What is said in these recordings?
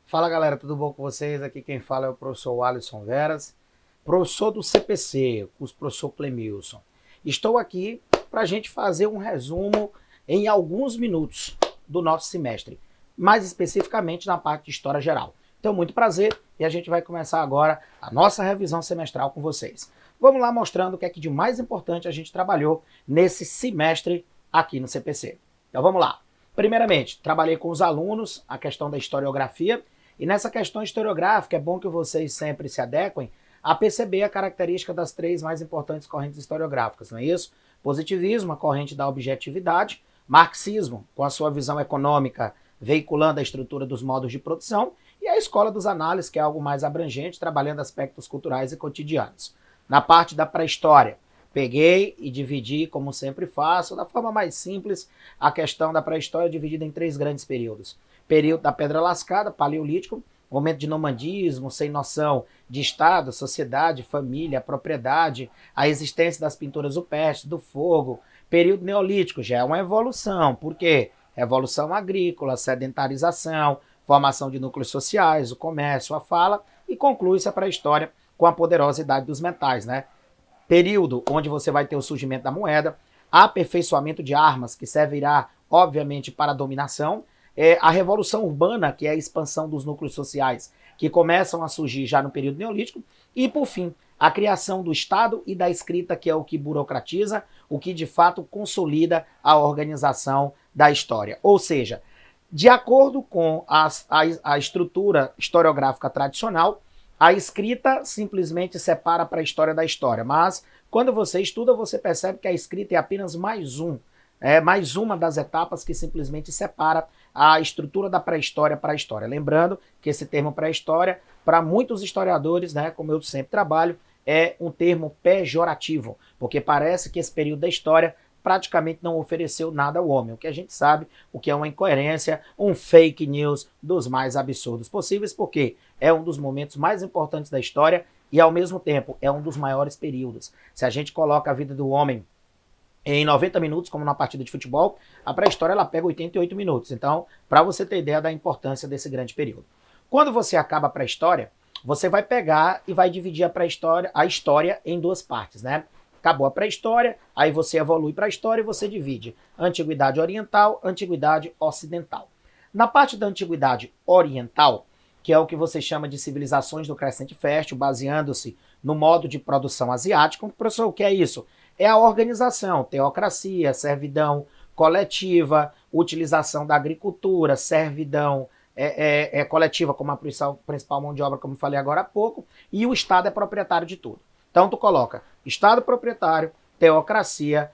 Fala galera, tudo bom com vocês? Aqui quem fala é o professor Alisson Veras, professor do CPC, curso professor Clemilson. Estou aqui para a gente fazer um resumo em alguns minutos do nosso semestre, mais especificamente na parte de História Geral. Então, muito prazer e a gente vai começar agora a nossa revisão semestral com vocês. Vamos lá mostrando o que é que de mais importante a gente trabalhou nesse semestre aqui no CPC. Então vamos lá. Primeiramente, trabalhei com os alunos a questão da historiografia. E nessa questão historiográfica, é bom que vocês sempre se adequem a perceber a característica das três mais importantes correntes historiográficas, não é isso? Positivismo, a corrente da objetividade, marxismo, com a sua visão econômica, veiculando a estrutura dos modos de produção, e a escola dos análises, que é algo mais abrangente, trabalhando aspectos culturais e cotidianos. Na parte da pré-história, peguei e dividi, como sempre faço, da forma mais simples, a questão da pré-história dividida em três grandes períodos. Período da Pedra Lascada, Paleolítico, momento de nomandismo, sem noção de Estado, sociedade, família, propriedade, a existência das pinturas rupestres, do fogo. Período Neolítico, já é uma evolução. Por quê? Revolução agrícola, sedentarização, formação de núcleos sociais, o comércio, a fala, e conclui-se a pré-história com a poderosa idade dos metais, né? Período onde você vai ter o surgimento da moeda, aperfeiçoamento de armas, que servirá, obviamente, para a dominação, a revolução urbana, que é a expansão dos núcleos sociais, que começam a surgir já no período neolítico, e, por fim, a criação do Estado e da escrita, que é o que burocratiza, o que de fato consolida a organização da história. Ou seja, de acordo com a estrutura historiográfica tradicional, a escrita simplesmente separa para a história da história, mas quando você estuda, você percebe que a escrita é apenas mais uma das etapas que simplesmente separa a estrutura da pré-história para a história. Lembrando que esse termo pré-história, para muitos historiadores, né, como eu sempre trabalho, é um termo pejorativo, porque parece que esse período da história praticamente não ofereceu nada ao homem, o que a gente sabe, o que é uma incoerência, um fake news dos mais absurdos possíveis, porque é um dos momentos mais importantes da história e, ao mesmo tempo, é um dos maiores períodos. Se a gente coloca a vida do homem em 90 minutos, como na partida de futebol, a pré-história ela pega 88 minutos. Então, para você ter ideia da importância desse grande período. Quando você acaba a pré-história, você vai pegar e vai dividir a história em duas partes, né? Acabou a pré-história, aí você evolui para a história e você divide Antiguidade Oriental, Antiguidade Ocidental. Na parte da Antiguidade Oriental, que é o que você chama de civilizações do Crescente Fértil, baseando-se no modo de produção asiático. Professor, o que é isso? É a organização, teocracia, servidão coletiva, utilização da agricultura, servidão coletiva como a principal mão de obra, como falei agora há pouco, e o Estado é proprietário de tudo. Então tu coloca Estado proprietário, teocracia,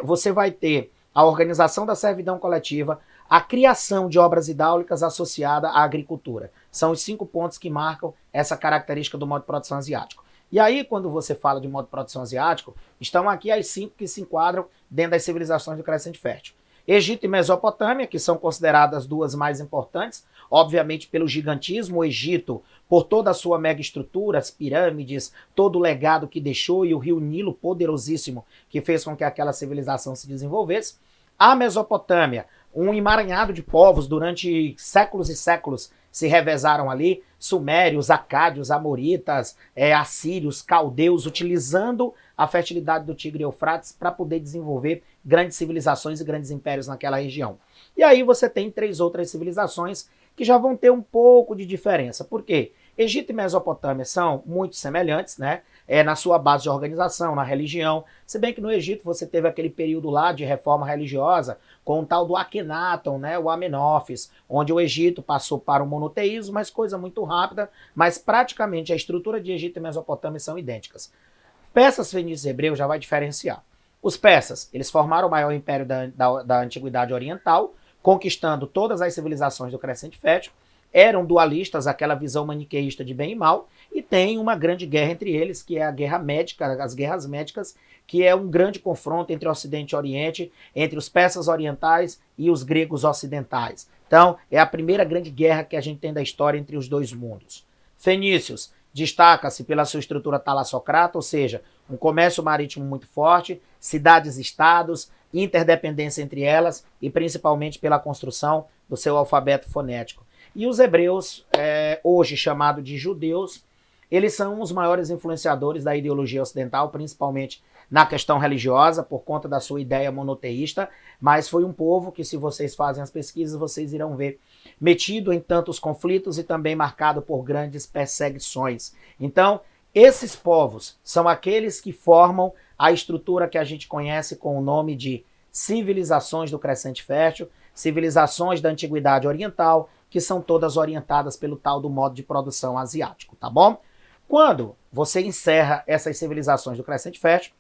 você vai ter a organização da servidão coletiva, a criação de obras hidráulicas associada à agricultura. São os 5 pontos que marcam essa característica do modo de produção asiático. E aí, quando você fala de modo de produção asiático, estão aqui as 5 que se enquadram dentro das civilizações do Crescente Fértil. Egito e Mesopotâmia, que são consideradas duas mais importantes, obviamente pelo gigantismo, o Egito, por toda a sua mega estrutura, as pirâmides, todo o legado que deixou e o rio Nilo poderosíssimo que fez com que aquela civilização se desenvolvesse. A Mesopotâmia, um emaranhado de povos durante séculos e séculos se revezaram ali, sumérios, acádios, amoritas, assírios, caldeus, utilizando a fertilidade do Tigre e Eufrates para poder desenvolver grandes civilizações e grandes impérios naquela região. E aí você tem 3 outras civilizações que já vão ter um pouco de diferença. Por quê? Egito e Mesopotâmia são muito semelhantes, né? Na sua base de organização, na religião. Se bem que no Egito você teve aquele período lá de reforma religiosa com o tal do Akhenaton, né? O Amenófis, onde o Egito passou para o monoteísmo, mas coisa muito rápida, mas praticamente a estrutura de Egito e Mesopotâmia são idênticas. Persas, fenícios e hebreus já vai diferenciar. Os persas, eles formaram o maior império da Antiguidade Oriental, conquistando todas as civilizações do Crescente Fértil, eram dualistas, aquela visão maniqueísta de bem e mal, e tem uma grande guerra entre eles, que é a guerra médica, as guerras médicas, que é um grande confronto entre Ocidente e Oriente, entre os persas orientais e os gregos ocidentais. Então, é a primeira grande guerra que a gente tem da história entre os dois mundos. Fenícios, destaca-se pela sua estrutura talassocrata, ou seja, um comércio marítimo muito forte, cidades-estados, interdependência entre elas e principalmente pela construção do seu alfabeto fonético. E os hebreus, hoje chamados de judeus, eles são os maiores influenciadores da ideologia ocidental, principalmente na questão religiosa, por conta da sua ideia monoteísta, mas foi um povo que, se vocês fazem as pesquisas, vocês irão ver, metido em tantos conflitos e também marcado por grandes perseguições. Então, esses povos são aqueles que formam a estrutura que a gente conhece com o nome de civilizações do Crescente Fértil, civilizações da Antiguidade Oriental, que são todas orientadas pelo tal do modo de produção asiático, tá bom? Quando você encerra essas civilizações do Crescente Fértil,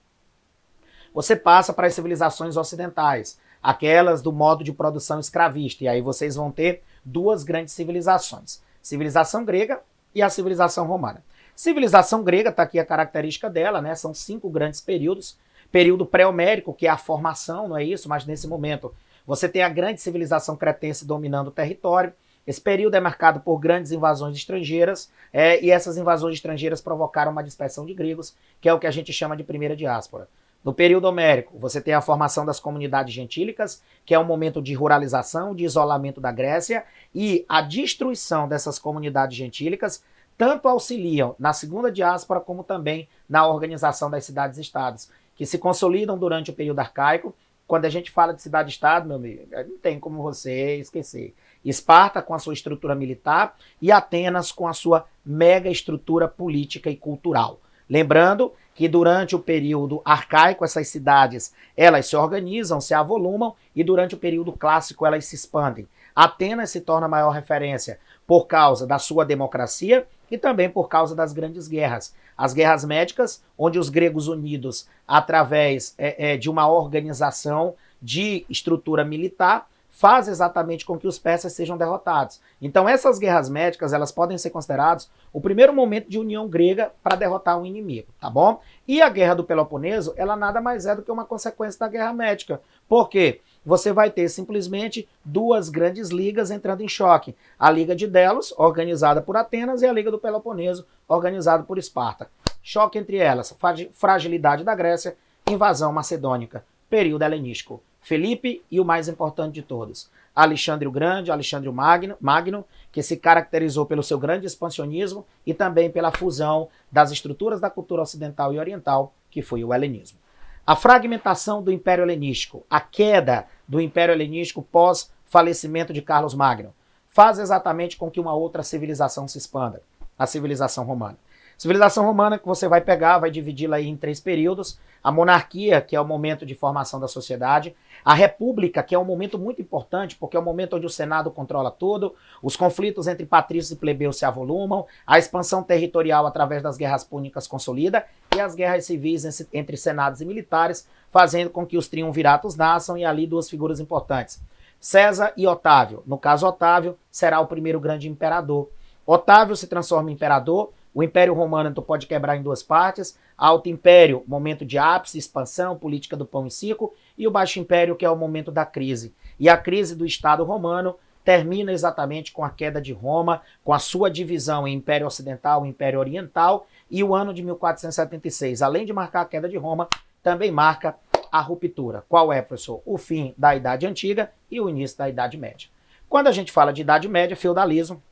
você passa para as civilizações ocidentais, aquelas do modo de produção escravista, e aí vocês vão ter duas grandes civilizações, civilização grega e a civilização romana. Civilização grega, está aqui a característica dela, né? São 5 grandes períodos. Período pré-homérico, que é a formação, não é isso? Mas nesse momento você tem a grande civilização cretense dominando o território. Esse período é marcado por grandes invasões estrangeiras, e essas invasões estrangeiras provocaram uma dispersão de gregos, que é o que a gente chama de primeira diáspora. No período homérico, você tem a formação das comunidades gentílicas, que é um momento de ruralização, de isolamento da Grécia, e a destruição dessas comunidades gentílicas tanto auxiliam na segunda diáspora como também na organização das cidades-estados, que se consolidam durante o período arcaico. Quando a gente fala de cidade-estado, meu amigo, não tem como você esquecer. Esparta com a sua estrutura militar e Atenas com a sua mega estrutura política e cultural. Lembrando que durante o período arcaico essas cidades elas se organizam, se avolumam, e durante o período clássico elas se expandem. Atenas se torna a maior referência por causa da sua democracia e também por causa das grandes guerras. As guerras médicas, onde os gregos unidos através de uma organização de estrutura militar faz exatamente com que os persas sejam derrotados. Então essas guerras médicas, elas podem ser consideradas o primeiro momento de união grega para derrotar um inimigo, tá bom? E a Guerra do Peloponeso, ela nada mais é do que uma consequência da Guerra Médica. Por quê? Você vai ter simplesmente duas grandes ligas entrando em choque. A Liga de Delos, organizada por Atenas, e a Liga do Peloponeso, organizada por Esparta. Choque entre elas, fragilidade da Grécia, invasão macedônica, período helenístico. Felipe e o mais importante de todos, Alexandre o Grande, Alexandre o Magno, que se caracterizou pelo seu grande expansionismo e também pela fusão das estruturas da cultura ocidental e oriental, que foi o helenismo. A fragmentação do Império Helenístico, a queda do Império Helenístico pós-falecimento de Carlos Magno, faz exatamente com que uma outra civilização se expanda, a civilização romana. Civilização romana que você vai pegar, vai dividi-la aí em 3 períodos. A monarquia, que é o momento de formação da sociedade. A república, que é um momento muito importante, porque é o momento onde o Senado controla tudo. Os conflitos entre patrícios e plebeus se avolumam. A expansão territorial através das guerras púnicas consolida. E as guerras civis entre senados e militares, fazendo com que os triunviratos nasçam. E ali 2 figuras importantes, César e Otávio. No caso, Otávio será o primeiro grande imperador. Otávio se transforma em imperador. O Império Romano tu pode quebrar em 2 partes, Alto Império, momento de ápice, expansão, política do pão e circo, e o Baixo Império, que é o momento da crise. E a crise do Estado Romano termina exatamente com a queda de Roma, com a sua divisão em Império Ocidental e Império Oriental, e o ano de 1476, além de marcar a queda de Roma, também marca a ruptura. Qual é, professor? O fim da Idade Antiga e o início da Idade Média. Quando a gente fala de Idade Média, feudalismo,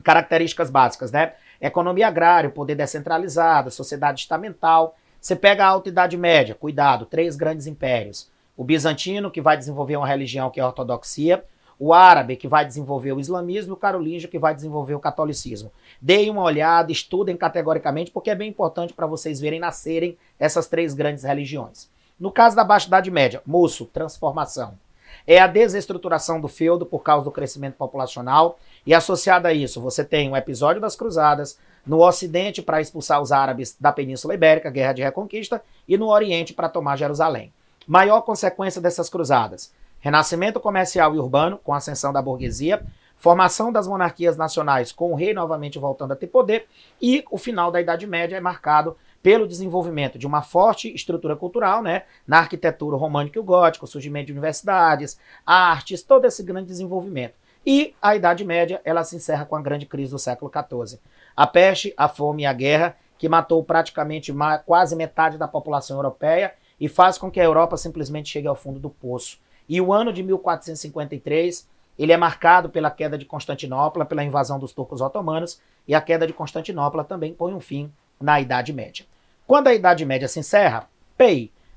características básicas, né? Economia agrária, poder descentralizado, sociedade estamental. Você pega a Alta Idade Média, cuidado, 3 grandes impérios. O bizantino, que vai desenvolver uma religião que é a ortodoxia. O árabe, que vai desenvolver o islamismo. E o carolíngio, que vai desenvolver o catolicismo. Deem uma olhada, estudem categoricamente, porque é bem importante para vocês verem nascerem essas 3 grandes religiões. No caso da Baixa Idade Média, moço, transformação. É a desestruturação do feudo por causa do crescimento populacional, e associada a isso você tem o episódio das Cruzadas, no Ocidente para expulsar os árabes da Península Ibérica, Guerra de Reconquista, e no Oriente para tomar Jerusalém. Maior consequência dessas cruzadas, renascimento comercial e urbano, com a ascensão da burguesia, formação das monarquias nacionais com o rei novamente voltando a ter poder, e o final da Idade Média é marcado pelo desenvolvimento de uma forte estrutura cultural, né, na arquitetura românica e o gótico, surgimento de universidades, artes, todo esse grande desenvolvimento. E a Idade Média, ela se encerra com a grande crise do século XIV. A peste, a fome e a guerra, que matou praticamente quase metade da população europeia e faz com que a Europa simplesmente chegue ao fundo do poço. E o ano de 1453, ele é marcado pela queda de Constantinopla, pela invasão dos turcos otomanos, e a queda de Constantinopla também põe um fim na Idade Média. Quando a Idade Média se encerra,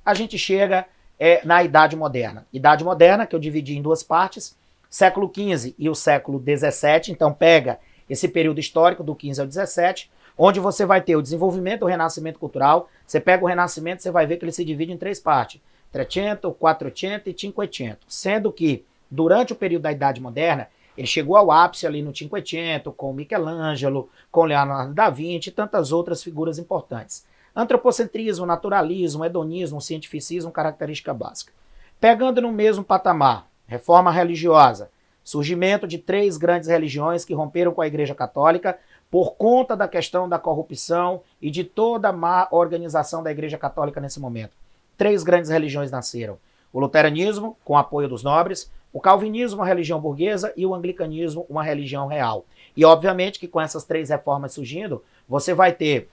a gente chega na Idade Moderna. Idade Moderna, que eu dividi em duas partes, século XV e o século XVII, então pega esse período histórico do XV ao XVII, onde você vai ter o desenvolvimento, o renascimento cultural. Você pega o renascimento, você vai ver que ele se divide em três partes, 300, 400 e 500, sendo que durante o período da Idade Moderna, ele chegou ao ápice ali no 500, com Michelangelo, com Leonardo da Vinci e tantas outras figuras importantes. Antropocentrismo, naturalismo, hedonismo, cientificismo, característica básica. Pegando no mesmo patamar, reforma religiosa, surgimento de três grandes religiões que romperam com a Igreja Católica por conta da questão da corrupção e de toda a má organização da Igreja Católica nesse momento. Três grandes religiões nasceram. O luteranismo, com apoio dos nobres, o calvinismo, uma religião burguesa, e o anglicanismo, uma religião real. E obviamente que com essas três reformas surgindo, você vai ter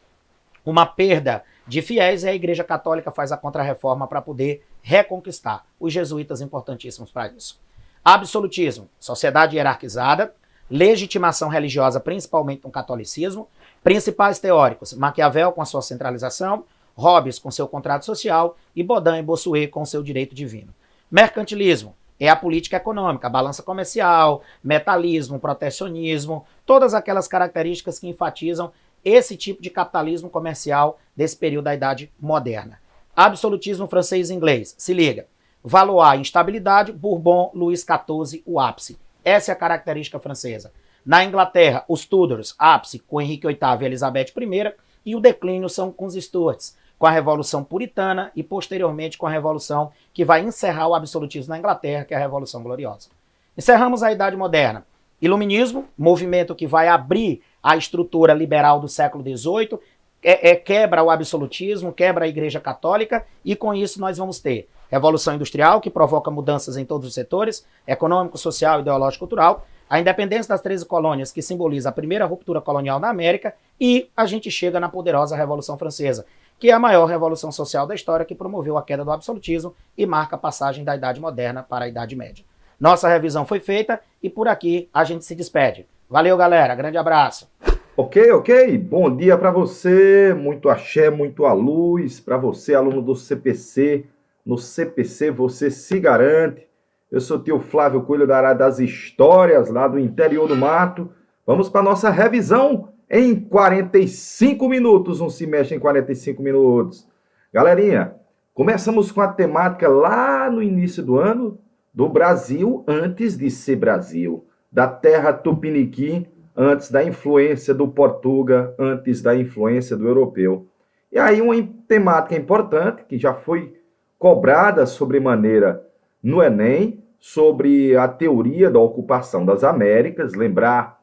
uma perda de fiéis e a Igreja Católica faz a contrarreforma para poder reconquistar. Os jesuítas importantíssimos para isso. Absolutismo, sociedade hierarquizada, legitimação religiosa, principalmente no catolicismo, principais teóricos, Maquiavel com a sua centralização, Hobbes com seu contrato social e Baudin e Bossuet com seu direito divino. Mercantilismo é a política econômica, balança comercial, metalismo, protecionismo, todas aquelas características que enfatizam esse tipo de capitalismo comercial desse período da Idade Moderna. Absolutismo francês e inglês, se liga. Valois, instabilidade, Bourbon, Luís XIV, o ápice. Essa é a característica francesa. Na Inglaterra, os Tudors, ápice, com Henrique VIII e Elizabeth I, e o declínio são com os Stuarts, com a Revolução Puritana e posteriormente com a Revolução que vai encerrar o absolutismo na Inglaterra, que é a Revolução Gloriosa. Encerramos a Idade Moderna. Iluminismo, movimento que vai abrir a estrutura liberal do século XVIII, quebra o absolutismo, quebra a Igreja Católica, e com isso nós vamos ter Revolução Industrial, que provoca mudanças em todos os setores, econômico, social, ideológico, cultural, a independência das 13 colônias, que simboliza a primeira ruptura colonial na América, e a gente chega na poderosa Revolução Francesa, que é a maior revolução social da história, que promoveu a queda do absolutismo e marca a passagem da Idade Moderna para a Idade Média. Nossa revisão foi feita e por aqui a gente se despede. Valeu, galera. Grande abraço. Ok. Bom dia para você. Muito axé, muito a luz. Para você, aluno do CPC. No CPC você se garante. Eu sou o tio Flávio Coelho da área das histórias, lá do interior do mato. Vamos para nossa revisão em 45 minutos. Não se mexe em 45 minutos. Galerinha, começamos com a temática lá no início do ano, do Brasil antes de ser Brasil, da terra tupiniquim antes da influência do Portuga, antes da influência do europeu. E aí uma temática importante que já foi cobrada sobremaneira no Enem, sobre a teoria da ocupação das Américas, lembrar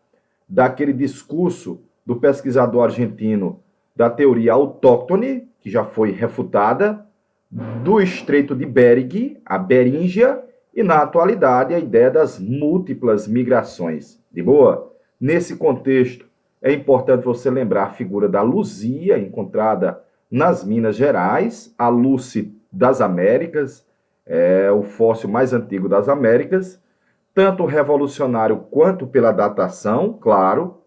daquele discurso do pesquisador argentino da teoria autóctone, que já foi refutada, do Estreito de Bering, a Beríngia, e, na atualidade, a ideia das múltiplas migrações. De boa? Nesse contexto, é importante você lembrar a figura da Luzia, encontrada nas Minas Gerais, a Lucy das Américas, é o fóssil mais antigo das Américas, tanto revolucionário quanto pela datação, claro,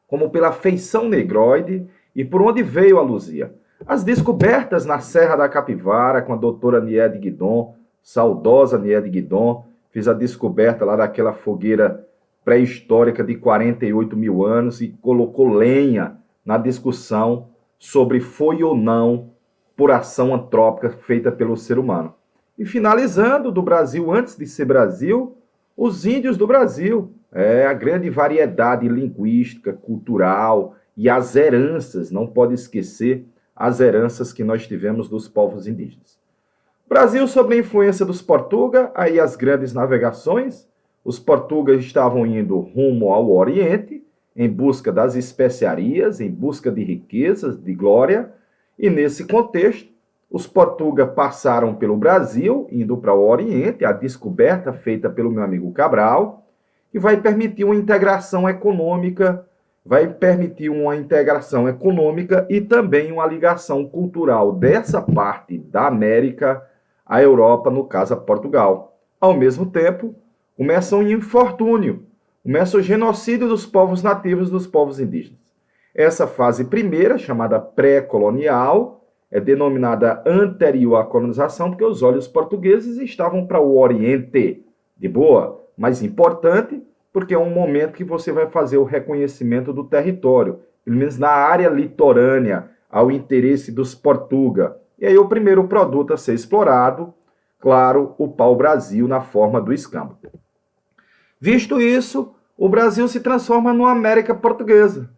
como pela feição negroide e por onde veio a Luzia. As descobertas na Serra da Capivara, com a doutora Niede Guidon, saudosa Niede Guidon, fiz a descoberta lá daquela fogueira pré-histórica de 48 mil anos e colocou lenha na discussão sobre foi ou não por ação antrópica feita pelo ser humano. E finalizando, do Brasil antes de ser Brasil, os índios do Brasil, a grande variedade linguística, cultural e as heranças, não pode esquecer as heranças que nós tivemos dos povos indígenas. Brasil sob a influência dos portugueses, aí as grandes navegações, os portugueses estavam indo rumo ao Oriente, em busca das especiarias, em busca de riquezas, de glória, e nesse contexto, os portugueses passaram pelo Brasil, indo para o Oriente, a descoberta feita pelo meu amigo Cabral, que vai permitir uma integração econômica vai permitir uma integração econômica e também uma ligação cultural dessa parte da América à Europa, no caso a Portugal. Ao mesmo tempo, começa um infortúnio, começa o genocídio dos povos nativos, dos povos indígenas. Essa fase primeira, chamada pré-colonial, é denominada anterior à colonização, porque os olhos portugueses estavam para o Oriente, de boa, mas importante, porque é um momento que você vai fazer o reconhecimento do território, pelo menos na área litorânea, ao interesse dos portugueses. E aí o primeiro produto a ser explorado, claro, o pau-brasil na forma do escambo. Visto isso, o Brasil se transforma numa América portuguesa.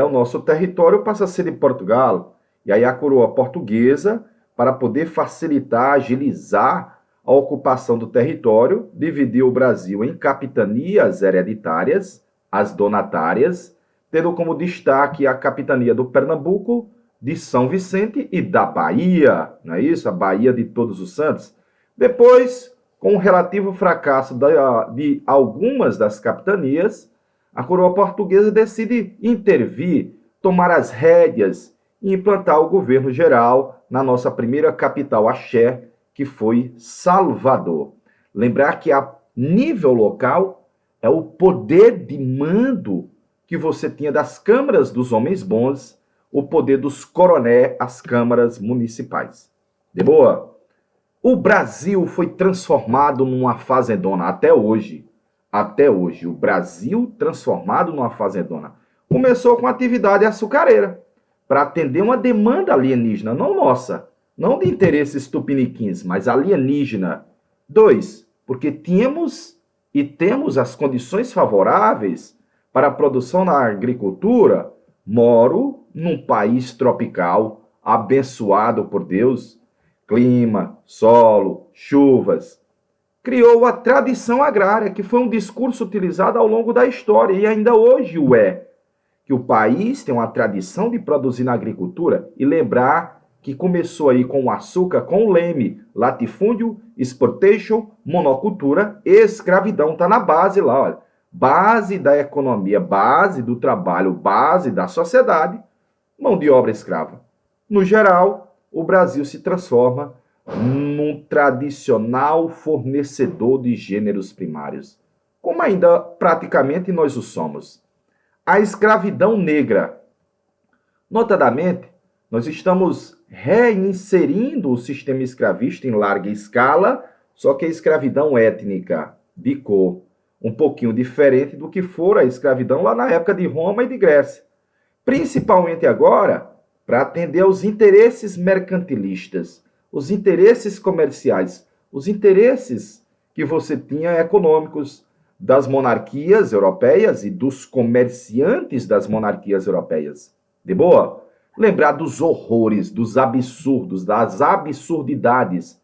O nosso território passa a ser de Portugal. E aí a coroa portuguesa, para poder facilitar, agilizar a ocupação do território, dividiu o Brasil em capitanias hereditárias, as donatárias, tendo como destaque a capitania do Pernambuco, de São Vicente e da Bahia, não é isso? A Bahia de Todos os Santos. Depois, com o relativo fracasso de algumas das capitanias, a coroa portuguesa decide intervir, tomar as rédeas e implantar o governo geral na nossa primeira capital axé, que foi Salvador. Lembrar que a nível local é o poder de mando que você tinha das câmaras dos homens bons, o poder dos coronéis, as câmaras municipais. De boa? O Brasil foi transformado numa fazendona até hoje. Até hoje, o Brasil transformado numa fazendona. Começou com atividade açucareira, para atender uma demanda alienígena, não nossa, não de interesses tupiniquins, mas alienígena. 2, porque tínhamos e temos as condições favoráveis para a produção na agricultura. Moro num país tropical, abençoado por Deus, clima, solo, chuvas. Criou a tradição agrária, que foi um discurso utilizado ao longo da história e ainda hoje o é. Que o país tem uma tradição de produzir na agricultura e lembrar que começou aí com o açúcar, com o leme, latifúndio, exportation, monocultura, escravidão, está na base lá, olha. Base da economia, base do trabalho, base da sociedade, mão de obra escrava. No geral, o Brasil se transforma num tradicional fornecedor de gêneros primários, como ainda praticamente nós o somos. A escravidão negra. Notadamente, nós estamos reinserindo o sistema escravista em larga escala, só que a escravidão étnica, de cor, um pouquinho diferente do que fora a escravidão lá na época de Roma e de Grécia. Principalmente agora, para atender aos interesses mercantilistas, os interesses comerciais, os interesses que você tinha econômicos, das monarquias europeias e dos comerciantes das monarquias europeias. De boa? Lembrar dos horrores, dos absurdos, das absurdidades.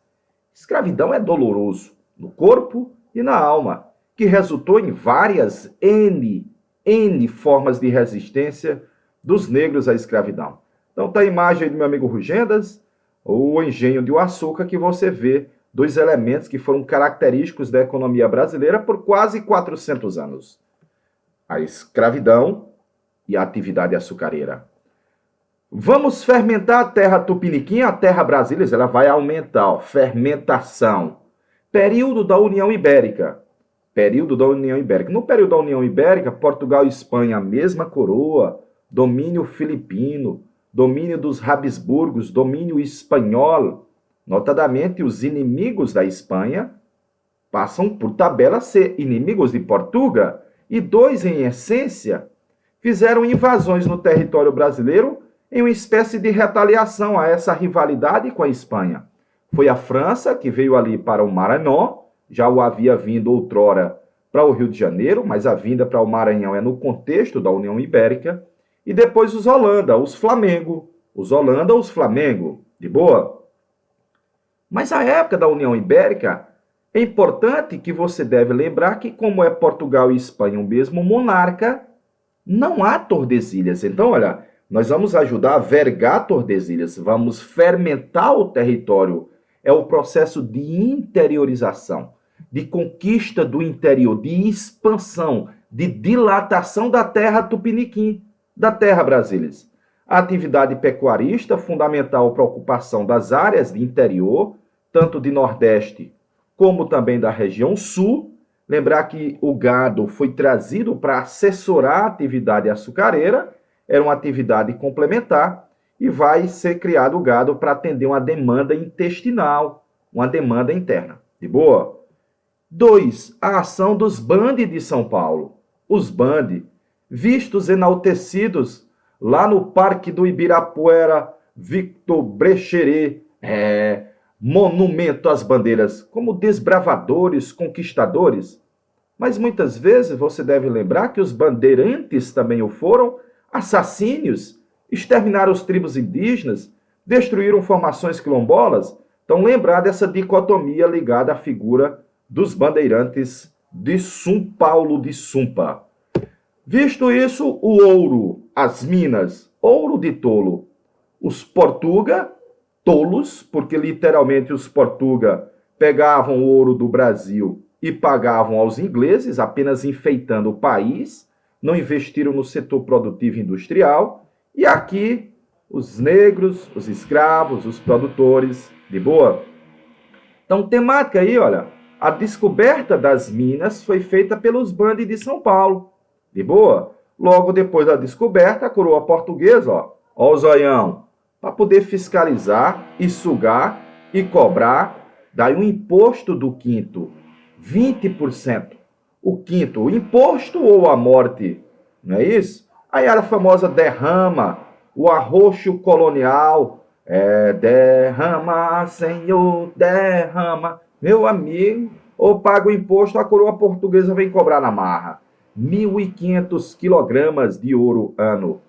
Escravidão é doloroso, no corpo e na alma, que resultou em várias N formas de resistência dos negros à escravidão. Então tá a imagem aí do meu amigo Rugendas, o engenho de açúcar, que você vê dois elementos que foram característicos da economia brasileira por quase 400 anos. A escravidão e a atividade açucareira. Vamos fermentar a terra tupiniquim, a terra brasileira, ela vai aumentar, ó, fermentação. Período da União Ibérica. Período da União Ibérica. No período da União Ibérica, Portugal e Espanha, a mesma coroa, domínio filipino, domínio dos Habsburgos, domínio espanhol. Notadamente, os inimigos da Espanha passam por tabela a ser inimigos de Portugal, e dois, em essência, fizeram invasões no território brasileiro em uma espécie de retaliação a essa rivalidade com a Espanha. Foi a França, que veio ali para o Maranhão, já o havia vindo outrora para o Rio de Janeiro, mas a vinda para o Maranhão é no contexto da União Ibérica, e depois os Holanda, os Flamengo. Os Holanda, os Flamengo. De boa? Mas a época da União Ibérica, é importante que você deve lembrar que, como é Portugal e Espanha o mesmo monarca, não há Tordesilhas. Então, olha, nós vamos ajudar a vergar Tordesilhas, vamos fermentar o território. É o processo de interiorização, de conquista do interior, de expansão, de dilatação da terra tupiniquim, da terra brasilis. A atividade pecuarista, fundamental para a ocupação das áreas de interior, tanto de Nordeste como também da região Sul. Lembrar que o gado foi trazido para assessorar a atividade açucareira, era uma atividade complementar, e vai ser criado o gado para atender uma demanda intestinal, uma demanda interna. De boa? 2. A ação dos bande de São Paulo. Os bande, vistos enaltecidos lá no Parque do Ibirapuera, Victor Brecheret, monumento às bandeiras, como desbravadores, conquistadores. Mas muitas vezes você deve lembrar que os bandeirantes também o foram, assassínios, exterminaram os tribos indígenas, destruíram formações quilombolas. Então lembrar dessa dicotomia ligada à figura dos bandeirantes de São Paulo de Sumpa. Visto isso, o ouro, as minas, ouro de tolo. Os portuga, tolos, porque literalmente os portuga pegavam o ouro do Brasil e pagavam aos ingleses, apenas enfeitando o país, não investiram no setor produtivo industrial, e aqui os negros, os escravos, os produtores, de boa? Então, temática aí, olha, a descoberta das minas foi feita pelos bandes de São Paulo, de boa? Logo depois da descoberta, a coroa portuguesa, ó o zoião, para poder fiscalizar e sugar e cobrar, daí um imposto do quinto, 20%. O quinto, o imposto ou a morte, não é isso? Aí era a famosa derrama, o arroxo colonial, derrama, Senhor, derrama. Meu amigo, ou paga o imposto, a coroa portuguesa vem cobrar na marra. 1.500 quilogramas de ouro ano.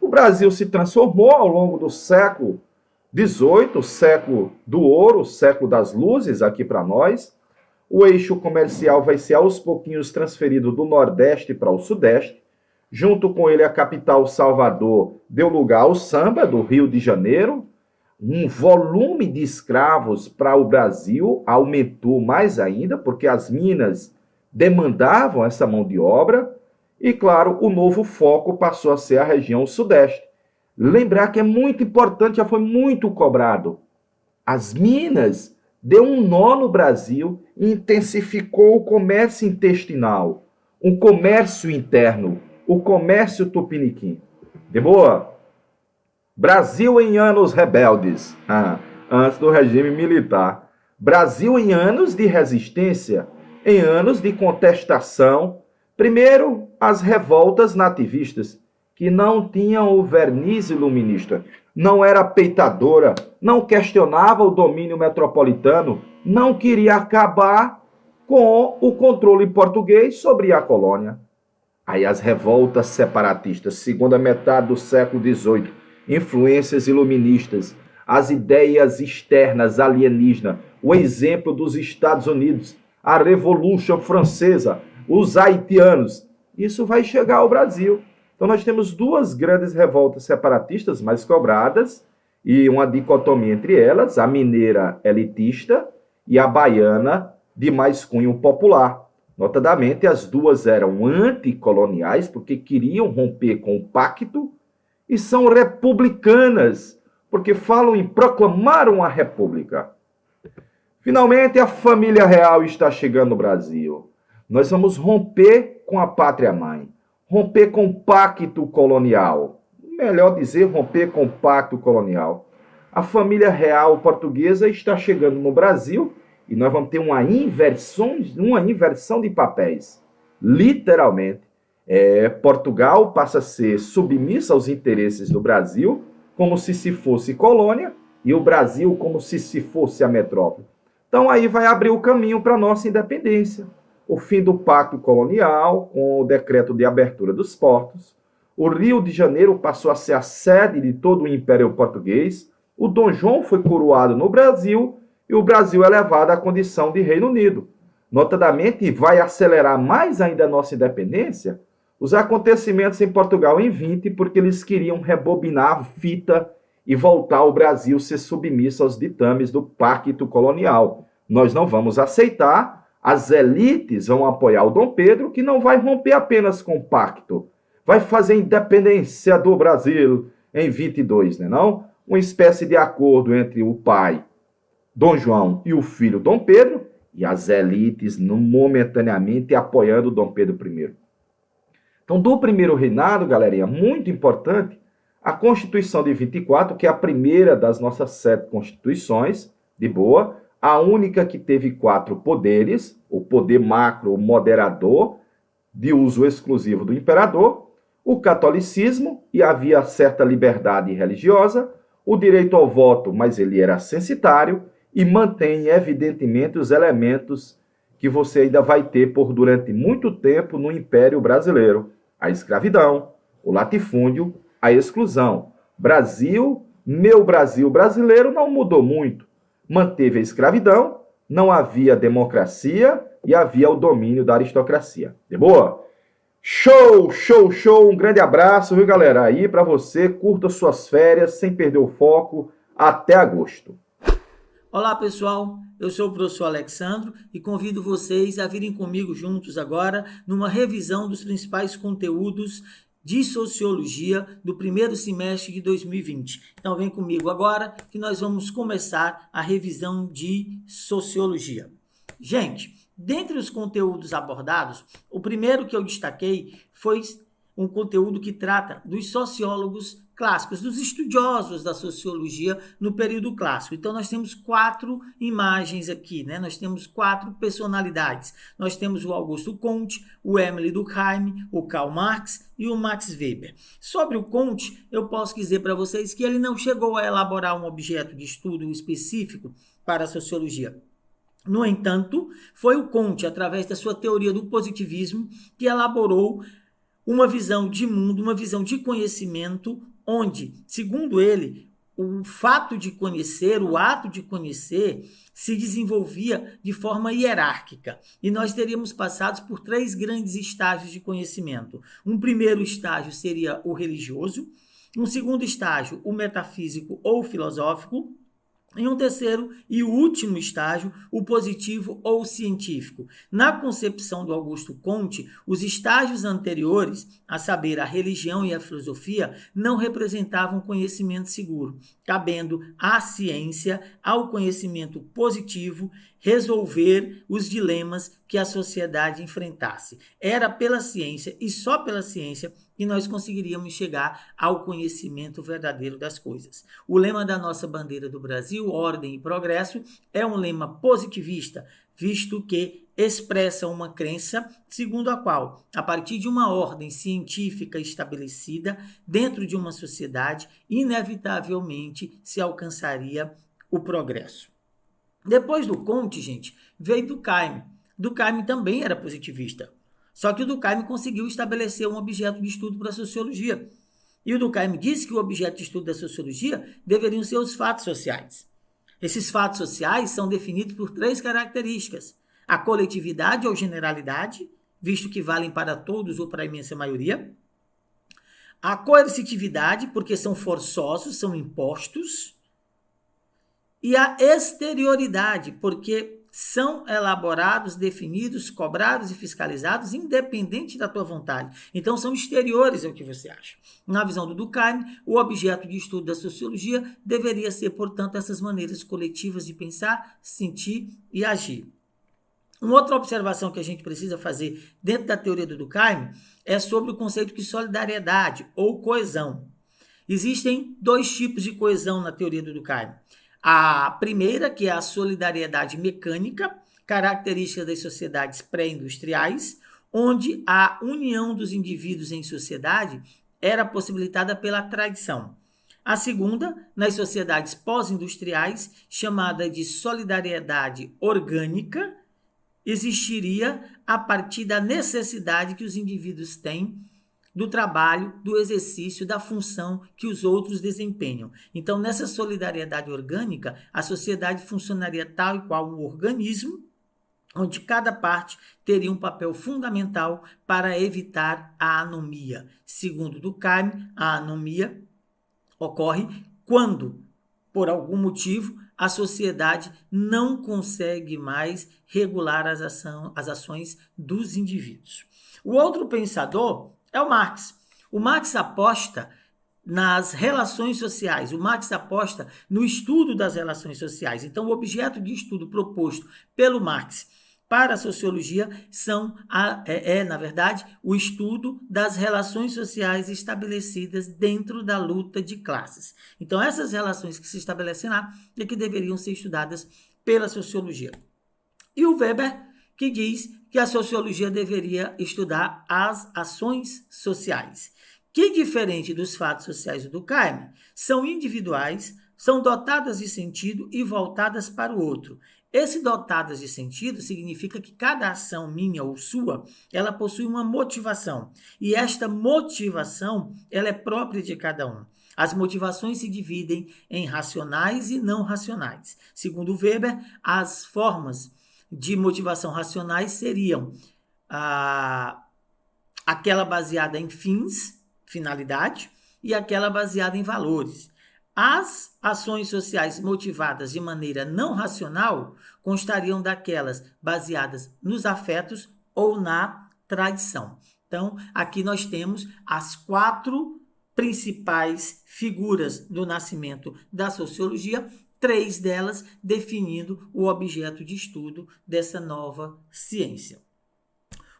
O Brasil se transformou ao longo do século XVIII, o século do ouro, o século das luzes aqui para nós. O eixo comercial vai ser aos pouquinhos transferido do Nordeste para o Sudeste. Junto com ele, a capital Salvador deu lugar ao samba do Rio de Janeiro. Um volume de escravos para o Brasil aumentou mais ainda, porque as minas demandavam essa mão de obra. E, claro, o novo foco passou a ser a região Sudeste. Lembrar que é muito importante, já foi muito cobrado. As minas deu um nó no Brasil e intensificou o comércio intestinal, um comércio interno, o comércio tupiniquim. De boa? Brasil em anos rebeldes, antes do regime militar. Brasil em anos de resistência, em anos de contestação. Primeiro, as revoltas nativistas, que não tinham o verniz iluminista, não era peitadora, não questionava o domínio metropolitano, não queria acabar com o controle português sobre a colônia. Aí as revoltas separatistas, segunda metade do século XVIII, influências iluministas, as ideias externas alienígenas, o exemplo dos Estados Unidos, a Revolução Francesa, os haitianos, isso vai chegar ao Brasil. Então nós temos duas grandes revoltas separatistas mais cobradas e uma dicotomia entre elas, a mineira elitista e a baiana de mais cunho popular. Notadamente, as duas eram anticoloniais porque queriam romper com o pacto e são republicanas porque falam em proclamar uma república. Finalmente, a família real está chegando no Brasil. Nós vamos romper com a pátria-mãe, romper com o pacto colonial. Melhor dizer, romper com o pacto colonial. A família real portuguesa está chegando no Brasil e nós vamos ter uma inversão de papéis. Literalmente, Portugal passa a ser submissa aos interesses do Brasil, como se fosse colônia, e o Brasil como se fosse a metrópole. Então aí vai abrir o caminho para a nossa independência. O fim do pacto colonial, com o decreto de abertura dos portos. O Rio de Janeiro passou a ser a sede de todo o Império Português. O Dom João foi coroado no Brasil e o Brasil é levado à condição de Reino Unido. Notadamente, vai acelerar mais ainda a nossa independência os acontecimentos em Portugal em 20, porque eles queriam rebobinar a fita e voltar ao Brasil ser submisso aos ditames do pacto colonial. Nós não vamos aceitar. As elites vão apoiar o Dom Pedro, que não vai romper apenas com o pacto, vai fazer a independência do Brasil em 22, né não? Uma espécie de acordo entre o pai, Dom João, e o filho, Dom Pedro, e as elites momentaneamente apoiando Dom Pedro I. Então, do primeiro reinado, galerinha, muito importante, a Constituição de 24, que é a primeira das nossas 7 constituições, de boa, a única que teve 4 poderes, o poder macro, o moderador, de uso exclusivo do imperador, o catolicismo, e havia certa liberdade religiosa, o direito ao voto, mas ele era censitário, e mantém, evidentemente, os elementos que você ainda vai ter por durante muito tempo no Império Brasileiro. A escravidão, o latifúndio, a exclusão. Brasil, meu Brasil brasileiro não mudou muito. Manteve a escravidão, não havia democracia e havia o domínio da aristocracia. De boa? Show, show, show. Um grande abraço, viu, galera? Aí para você, curta suas férias sem perder o foco. Até agosto. Olá pessoal, eu sou o professor Alexandro e convido vocês a virem comigo juntos agora numa revisão dos principais conteúdos de Sociologia do primeiro semestre de 2020. Então vem comigo agora que nós vamos começar a revisão de Sociologia. Gente, dentre os conteúdos abordados, o primeiro que eu destaquei foi um conteúdo que trata dos sociólogos clássicos, dos estudiosos da sociologia no período clássico. Então, nós temos 4 imagens aqui, né? Nós temos 4 personalidades. Nós temos o Augusto Comte, o Émile Durkheim, o Karl Marx e o Max Weber. Sobre o Comte, eu posso dizer para vocês que ele não chegou a elaborar um objeto de estudo específico para a sociologia. No entanto, foi o Comte, através da sua teoria do positivismo, que elaborou uma visão de mundo, uma visão de conhecimento, onde, segundo ele, o fato de conhecer, o ato de conhecer, se desenvolvia de forma hierárquica. E nós teríamos passado por 3 grandes estágios de conhecimento. Um primeiro estágio seria o religioso, um segundo estágio, o metafísico ou filosófico, em um terceiro e último estágio, o positivo ou científico. Na concepção do Augusto Comte, os estágios anteriores, a saber, a religião e a filosofia, não representavam conhecimento seguro, cabendo à ciência, ao conhecimento positivo, resolver os dilemas que a sociedade enfrentasse. Era pela ciência e só pela ciência que nós conseguiríamos chegar ao conhecimento verdadeiro das coisas. O lema da nossa bandeira do Brasil, ordem e progresso, é um lema positivista, visto que expressa uma crença segundo a qual, a partir de uma ordem científica estabelecida dentro de uma sociedade, inevitavelmente se alcançaria o progresso. Depois do Comte, gente, veio Durkheim. Durkheim também era positivista. Só que o Durkheim conseguiu estabelecer um objeto de estudo para a sociologia. E o Durkheim disse que o objeto de estudo da sociologia deveriam ser os fatos sociais. Esses fatos sociais são definidos por 3 características. A coletividade ou generalidade, visto que valem para todos ou para a imensa maioria. A coercitividade, porque são forçosos, são impostos. E a exterioridade, porque são elaborados, definidos, cobrados e fiscalizados independente da tua vontade. Então, são exteriores ao que você acha. Na visão do Durkheim, o objeto de estudo da sociologia deveria ser, portanto, essas maneiras coletivas de pensar, sentir e agir. Uma outra observação que a gente precisa fazer dentro da teoria do Durkheim é sobre o conceito de solidariedade ou coesão. Existem 2 tipos de coesão na teoria do Durkheim. A primeira, que é a solidariedade mecânica, característica das sociedades pré-industriais, onde a união dos indivíduos em sociedade era possibilitada pela tradição. A segunda, nas sociedades pós-industriais, chamada de solidariedade orgânica, existiria a partir da necessidade que os indivíduos têm do trabalho, do exercício, da função que os outros desempenham. Então, nessa solidariedade orgânica, a sociedade funcionaria tal e qual um organismo, onde cada parte teria um papel fundamental para evitar a anomia. Segundo Durkheim, a anomia ocorre quando, por algum motivo, a sociedade não consegue mais regular as ações dos indivíduos. O outro pensador é o Marx. O Marx aposta nas relações sociais, o Marx aposta no estudo das relações sociais. Então, o objeto de estudo proposto pelo Marx para a sociologia na verdade, o estudo das relações sociais estabelecidas dentro da luta de classes. Então, essas relações que se estabelecem lá é que deveriam ser estudadas pela sociologia. E o Weber, que diz que a sociologia deveria estudar as ações sociais, que, diferente dos fatos sociais do Durkheim, são individuais, são dotadas de sentido e voltadas para o outro. Esse dotadas de sentido significa que cada ação minha ou sua, ela possui uma motivação. E esta motivação, ela é própria de cada um. As motivações se dividem em racionais e não racionais. Segundo Weber, as formas de motivação racionais seriam aquela baseada em fins, finalidade, e aquela baseada em valores. As ações sociais motivadas de maneira não racional constariam daquelas baseadas nos afetos ou na tradição. Então, aqui nós temos as 4 principais figuras do nascimento da sociologia, 3 delas definindo o objeto de estudo dessa nova ciência.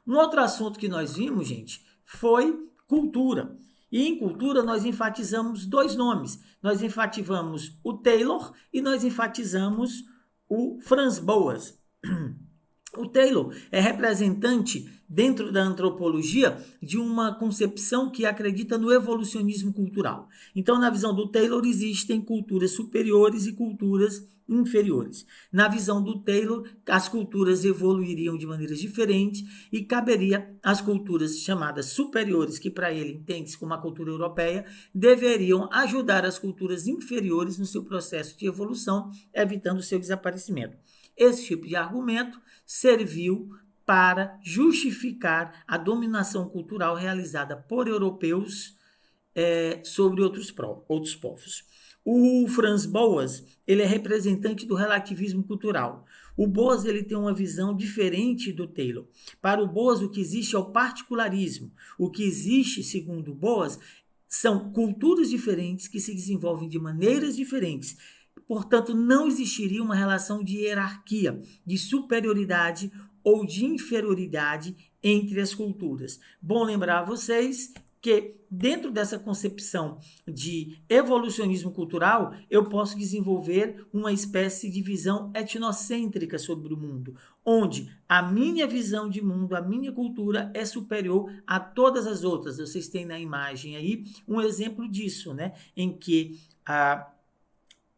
Um outro assunto que nós vimos, gente, foi cultura. E em cultura nós enfatizamos 2 nomes. Nós enfatizamos o Taylor e nós enfatizamos o Franz Boas. O Taylor é representante dentro da antropologia de uma concepção que acredita no evolucionismo cultural. Então, na visão do Taylor, existem culturas superiores e culturas inferiores. Na visão do Taylor, as culturas evoluiriam de maneiras diferentes e caberia às culturas chamadas superiores, que para ele entende-se como a cultura europeia, deveriam ajudar as culturas inferiores no seu processo de evolução, evitando o seu desaparecimento. Esse tipo de argumento serviu para justificar a dominação cultural realizada por europeus sobre outros povos. O Franz Boas, ele é representante do relativismo cultural. O Boas ele tem uma visão diferente do Taylor. Para o Boas, o que existe é o particularismo. O que existe, segundo Boas, são culturas diferentes que se desenvolvem de maneiras diferentes. Portanto, não existiria uma relação de hierarquia, de superioridade ou de inferioridade entre as culturas. Bom lembrar a vocês que dentro dessa concepção de evolucionismo cultural, eu posso desenvolver uma espécie de visão etnocêntrica sobre o mundo, onde a minha visão de mundo, a minha cultura é superior a todas as outras. Vocês têm na imagem aí um exemplo disso, né? Em que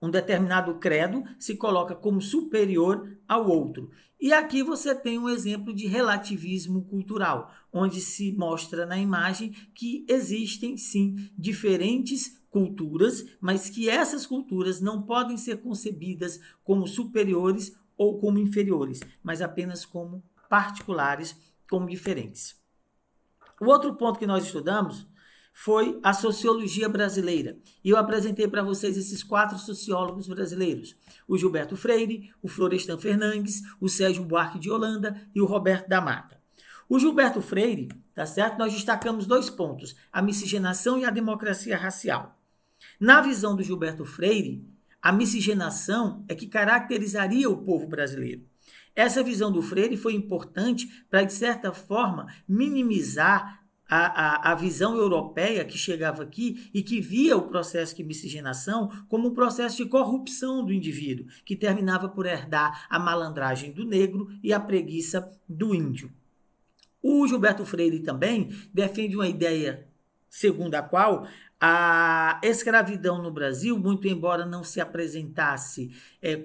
um determinado credo se coloca como superior ao outro. E aqui você tem um exemplo de relativismo cultural, onde se mostra na imagem que existem, sim, diferentes culturas, mas que essas culturas não podem ser concebidas como superiores ou como inferiores, mas apenas como particulares, como diferentes. O outro ponto que nós estudamos foi a sociologia brasileira. E eu apresentei para vocês esses 4 sociólogos brasileiros. O Gilberto Freire, o Florestan Fernandes, o Sérgio Buarque de Holanda e o Roberto da Mata. O Gilberto Freire, tá certo? Nós destacamos 2 pontos, a miscigenação e a democracia racial. Na visão do Gilberto Freire, a miscigenação é que caracterizaria o povo brasileiro. Essa visão do Freire foi importante para, de certa forma, minimizar a visão europeia que chegava aqui e que via o processo de miscigenação como um processo de corrupção do indivíduo, que terminava por herdar a malandragem do negro e a preguiça do índio. O Gilberto Freire também defende uma ideia segundo a qual a escravidão no Brasil, muito embora não se apresentasse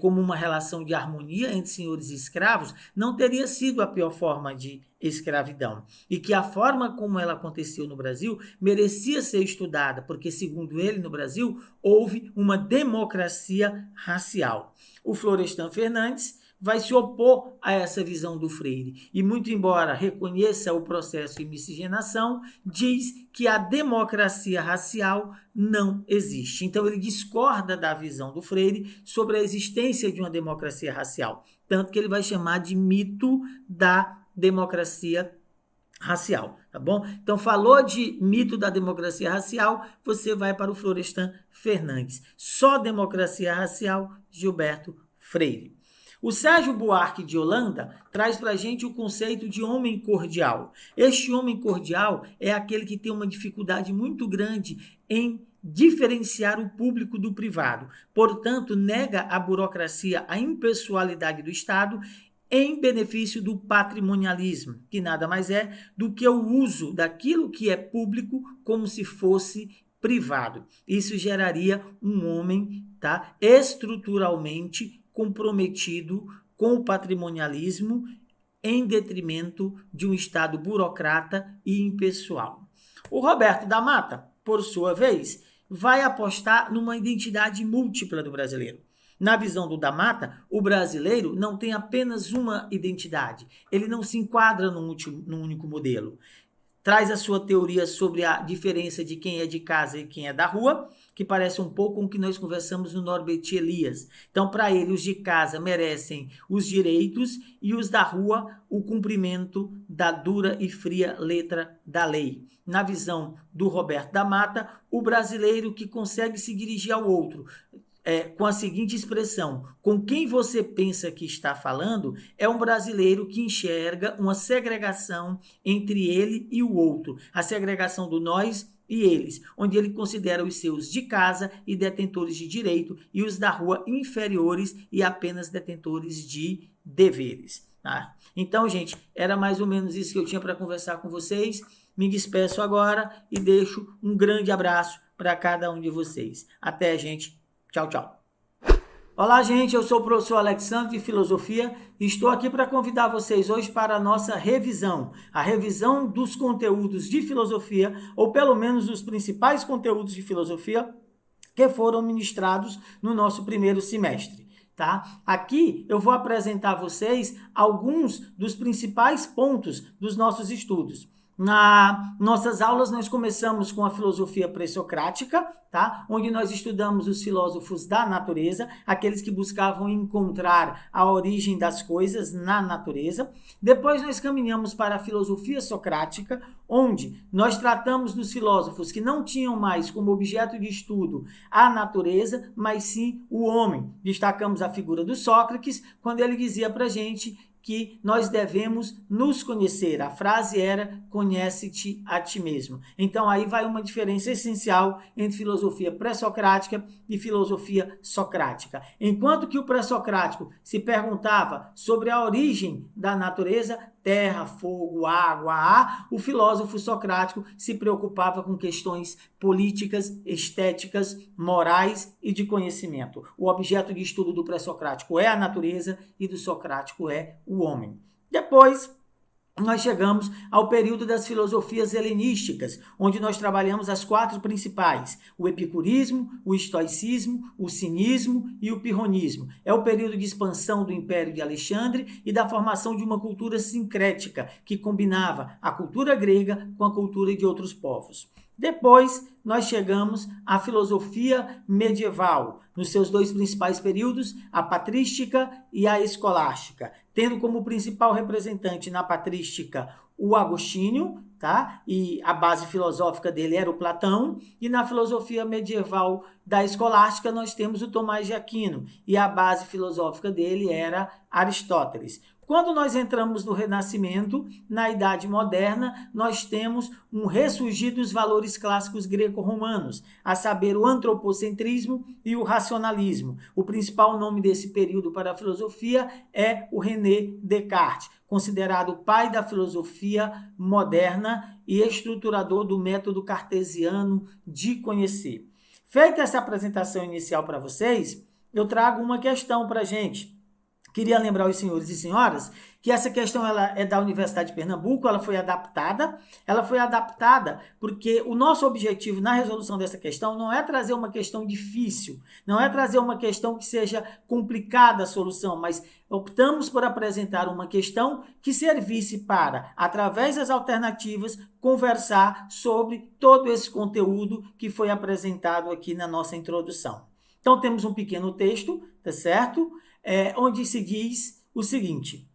como uma relação de harmonia entre senhores e escravos, não teria sido a pior forma de escravidão. E que a forma como ela aconteceu no Brasil merecia ser estudada, porque, segundo ele, no Brasil, houve uma democracia racial. O Florestan Fernandes vai se opor a essa visão do Freire. E muito embora reconheça o processo de miscigenação, diz que a democracia racial não existe. Então ele discorda da visão do Freire sobre a existência de uma democracia racial, tanto que ele vai chamar de mito da democracia racial, tá bom? Então, falou de mito da democracia racial, você vai para o Florestan Fernandes. Só democracia racial, Gilberto Freire. O Sérgio Buarque de Holanda traz para a gente o conceito de homem cordial. Este homem cordial é aquele que tem uma dificuldade muito grande em diferenciar o público do privado. Portanto, nega a burocracia, a impessoalidade do Estado em benefício do patrimonialismo, que nada mais é do que o uso daquilo que é público como se fosse privado. Isso geraria um homem, tá, estruturalmente comprometido com o patrimonialismo em detrimento de um Estado burocrata e impessoal. O Roberto da Mata, por sua vez, vai apostar numa identidade múltipla do brasileiro. Na visão do da Mata, o brasileiro não tem apenas uma identidade. Ele não se enquadra num único modelo. Traz a sua teoria sobre a diferença de quem é de casa e quem é da rua, que parece um pouco com o que nós conversamos no Norbert Elias. Então, para ele, os de casa merecem os direitos e os da rua o cumprimento da dura e fria letra da lei. Na visão do Roberto da Mata, o brasileiro que consegue se dirigir ao outro com a seguinte expressão: com quem você pensa que está falando, é um brasileiro que enxerga uma segregação entre ele e o outro, a segregação do nós e eles, onde ele considera os seus de casa e detentores de direito e os da rua inferiores e apenas detentores de deveres. Tá? Então, gente, era mais ou menos isso que eu tinha para conversar com vocês. Me despeço agora e deixo um grande abraço para cada um de vocês. Até, gente. Tchau, tchau. Olá, gente, eu sou o professor Alexandre de Filosofia e estou aqui para convidar vocês hoje para a nossa revisão, a revisão dos conteúdos de filosofia, ou pelo menos dos principais conteúdos de filosofia que foram ministrados no nosso primeiro semestre. Tá? Aqui eu vou apresentar a vocês alguns dos principais pontos dos nossos estudos. Nas nossas aulas nós começamos com a filosofia pré-socrática, tá? Onde nós estudamos os filósofos da natureza, aqueles que buscavam encontrar a origem das coisas na natureza. Depois nós caminhamos para a filosofia socrática, onde nós tratamos dos filósofos que não tinham mais como objeto de estudo a natureza, mas sim o homem. Destacamos a figura do Sócrates, quando ele dizia para a gente que nós devemos nos conhecer. A frase era: conhece-te a ti mesmo. Então aí vai uma diferença essencial entre filosofia pré-socrática e filosofia socrática. Enquanto que o pré-socrático se perguntava sobre a origem da natureza, terra, fogo, água, ar, o filósofo socrático se preocupava com questões políticas, estéticas, morais e de conhecimento. O objeto de estudo do pré-socrático é a natureza e do socrático é o homem. Depois, nós chegamos ao período das filosofias helenísticas, onde nós trabalhamos as 4 principais: o epicurismo, o estoicismo, o cinismo e o pirronismo. É o período de expansão do Império de Alexandre e da formação de uma cultura sincrética, que combinava a cultura grega com a cultura de outros povos. Depois, nós chegamos à filosofia medieval, nos seus 2 principais períodos, a patrística e a escolástica, tendo como principal representante na patrística o Agostinho, tá? E a base filosófica dele era o Platão, e na filosofia medieval da escolástica nós temos o Tomás de Aquino, e a base filosófica dele era Aristóteles. Quando nós entramos no Renascimento, na Idade Moderna, nós temos um ressurgir dos valores clássicos greco-romanos, a saber, o antropocentrismo e o racionalismo. O principal nome desse período para a filosofia é o René Descartes, considerado o pai da filosofia moderna e estruturador do método cartesiano de conhecer. Feita essa apresentação inicial para vocês, eu trago uma questão para a gente. Queria lembrar os senhores e senhoras que essa questão ela é da Universidade de Pernambuco, ela foi adaptada porque o nosso objetivo na resolução dessa questão não é trazer uma questão difícil, não é trazer uma questão que seja complicada a solução, mas optamos por apresentar uma questão que servisse para, através das alternativas, conversar sobre todo esse conteúdo que foi apresentado aqui na nossa introdução. Então, temos um pequeno texto, tá certo? Onde se diz o seguinte: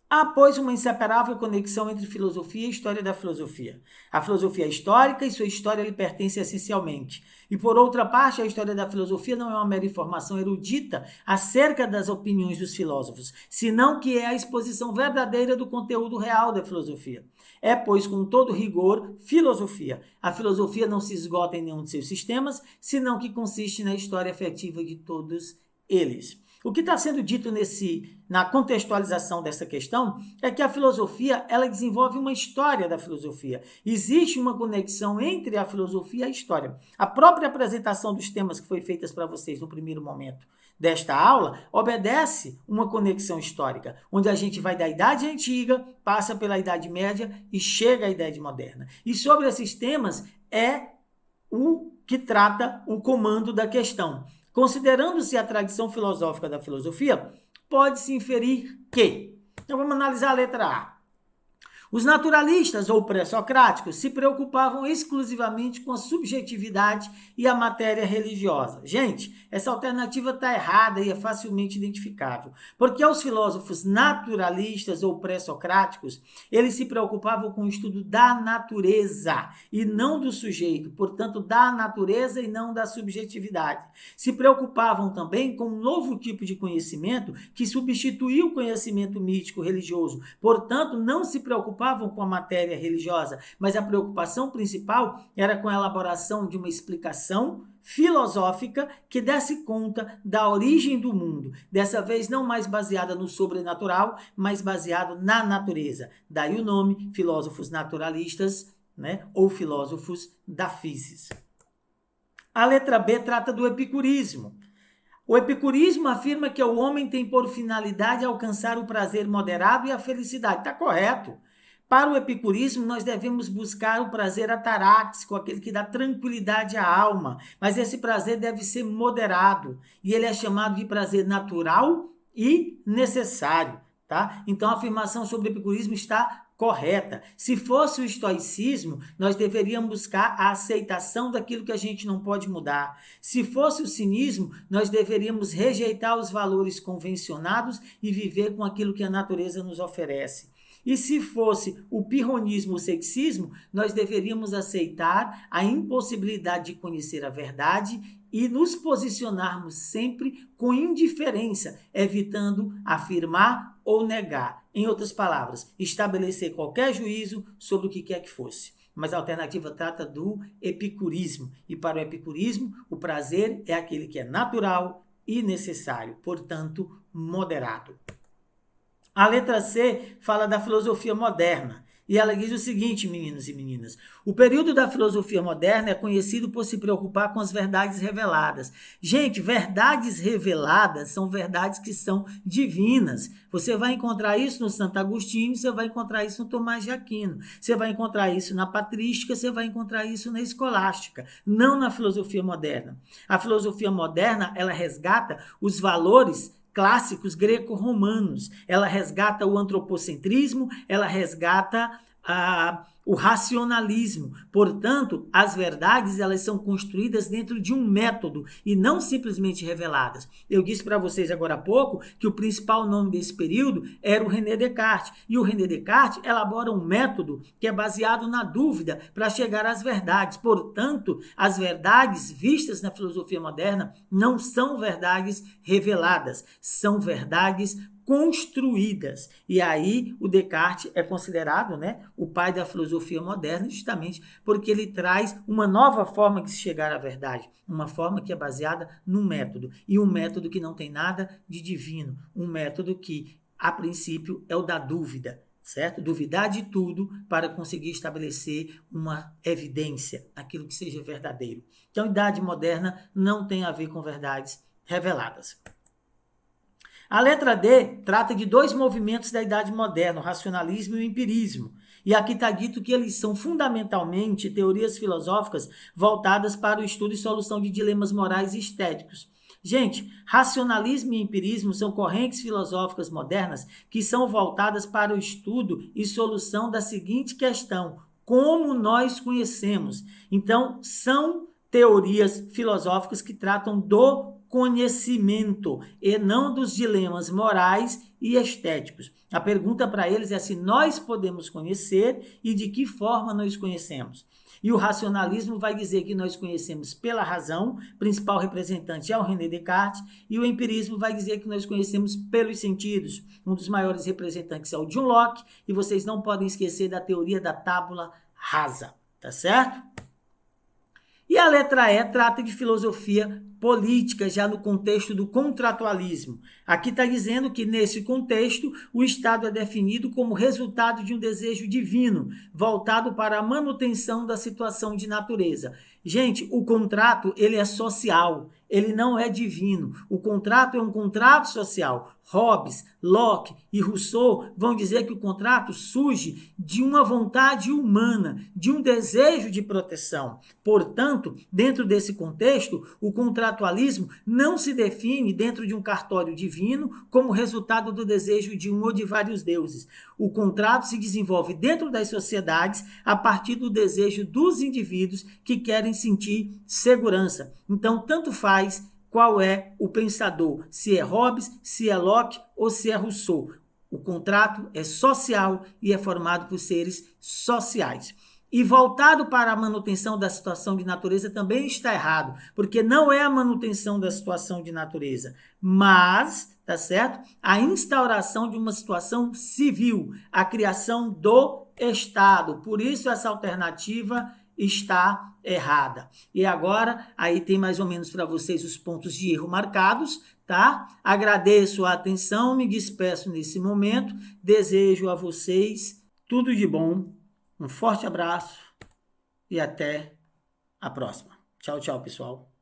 há, pois, uma inseparável conexão entre filosofia e história da filosofia. A filosofia é histórica e sua história lhe pertence essencialmente. E, por outra parte, a história da filosofia não é uma mera informação erudita acerca das opiniões dos filósofos, senão que é a exposição verdadeira do conteúdo real da filosofia. É, pois, com todo rigor, filosofia. A filosofia não se esgota em nenhum de seus sistemas, senão que consiste na história afetiva de todos eles. O que está sendo dito na contextualização dessa questão é que a filosofia ela desenvolve uma história da filosofia. Existe uma conexão entre a filosofia e a história. A própria apresentação dos temas que foi feita para vocês no primeiro momento desta aula obedece uma conexão histórica, onde a gente vai da Idade Antiga, passa pela Idade Média e chega à Idade Moderna. E sobre esses temas é o que trata o comando da questão. Considerando-se a tradição filosófica da filosofia, pode-se inferir que... Então vamos analisar a letra A. Os naturalistas ou pré-socráticos se preocupavam exclusivamente com a subjetividade e a matéria religiosa. Gente, essa alternativa está errada e é facilmente identificável, porque aos filósofos naturalistas ou pré-socráticos, eles se preocupavam com o estudo da natureza e não do sujeito, portanto, da natureza e não da subjetividade. Se preocupavam também com um novo tipo de conhecimento que substituiu o conhecimento mítico religioso, portanto, não se preocupavam com a matéria religiosa, mas a preocupação principal era com a elaboração de uma explicação filosófica que desse conta da origem do mundo, dessa vez não mais baseada no sobrenatural, mas baseado na natureza. Daí o nome filósofos naturalistas, né, ou filósofos da physis. A letra B trata do epicurismo. O epicurismo afirma que o homem tem por finalidade alcançar o prazer moderado e a felicidade. Está correto. Para o epicurismo, nós devemos buscar o prazer ataráxico, aquele que dá tranquilidade à alma. Mas esse prazer deve ser moderado. E ele é chamado de prazer natural e necessário. Tá? Então, a afirmação sobre o epicurismo está correta. Se fosse o estoicismo, nós deveríamos buscar a aceitação daquilo que a gente não pode mudar. Se fosse o cinismo, nós deveríamos rejeitar os valores convencionados e viver com aquilo que a natureza nos oferece. E se fosse o pirronismo, o sexismo, nós deveríamos aceitar a impossibilidade de conhecer a verdade e nos posicionarmos sempre com indiferença, evitando afirmar ou negar. Em outras palavras, estabelecer qualquer juízo sobre o que quer que fosse. Mas a alternativa trata do epicurismo. E para o epicurismo, o prazer é aquele que é natural e necessário, portanto, moderado. A letra C fala da filosofia moderna. E ela diz o seguinte, meninos e meninas: o período da filosofia moderna é conhecido por se preocupar com as verdades reveladas. Gente, verdades reveladas são verdades que são divinas. Você vai encontrar isso no Santo Agostinho, você vai encontrar isso no Tomás de Aquino, você vai encontrar isso na patrística, você vai encontrar isso na escolástica, não na filosofia moderna. A filosofia moderna, ela resgata os valores clássicos greco-romanos. Ela resgata o antropocentrismo, ela resgata o racionalismo. Portanto, as verdades elas são construídas dentro de um método e não simplesmente reveladas. Eu disse para vocês agora há pouco que o principal nome desse período era o René Descartes. E o René Descartes elabora um método que é baseado na dúvida para chegar às verdades. Portanto, as verdades vistas na filosofia moderna não são verdades reveladas, são verdades construídas. E aí o Descartes é considerado, né, o pai da filosofia moderna, justamente porque ele traz uma nova forma de se chegar à verdade, uma forma que é baseada num método, e um método que não tem nada de divino, um método que, a princípio, é o da dúvida, certo? Duvidar de tudo para conseguir estabelecer uma evidência, aquilo que seja verdadeiro. Então, a idade moderna não tem a ver com verdades reveladas. A letra D trata de dois movimentos da Idade Moderna, o racionalismo e o empirismo. E aqui está dito que eles são fundamentalmente teorias filosóficas voltadas para o estudo e solução de dilemas morais e estéticos. Gente, racionalismo e empirismo são correntes filosóficas modernas que são voltadas para o estudo e solução da seguinte questão: como nós conhecemos? Então, são teorias filosóficas que tratam do conhecimento e não dos dilemas morais e estéticos. A pergunta para eles é se nós podemos conhecer e de que forma nós conhecemos. E o racionalismo vai dizer que nós conhecemos pela razão, principal representante é o René Descartes, e o empirismo vai dizer que nós conhecemos pelos sentidos. Um dos maiores representantes é o John Locke, e vocês não podem esquecer da teoria da tábula rasa, tá certo? E a letra E trata de filosofia política, já no contexto do contratualismo. Aqui está dizendo que, nesse contexto, o Estado é definido como resultado de um desejo divino, voltado para a manutenção da situação de natureza. Gente, o contrato, ele é social, ele não é divino. O contrato é um contrato social. Hobbes, Locke e Rousseau vão dizer que o contrato surge de uma vontade humana, de um desejo de proteção. Portanto, dentro desse contexto, o contratualismo não se define dentro de um cartório divino como resultado do desejo de um ou de vários deuses. O contrato se desenvolve dentro das sociedades a partir do desejo dos indivíduos que querem sentir segurança. Então, tanto faz qual é o pensador, se é Hobbes, se é Locke ou se é Rousseau. O contrato é social e é formado por seres sociais. E voltado para a manutenção da situação de natureza também está errado, porque não é a manutenção da situação de natureza, mas, tá certo? A instauração de uma situação civil, a criação do Estado. Por isso essa alternativa está errada. E agora, aí tem mais ou menos para vocês os pontos de erro marcados, tá? Agradeço a atenção, me despeço nesse momento, desejo a vocês tudo de bom, um forte abraço e até a próxima. Tchau, tchau, pessoal.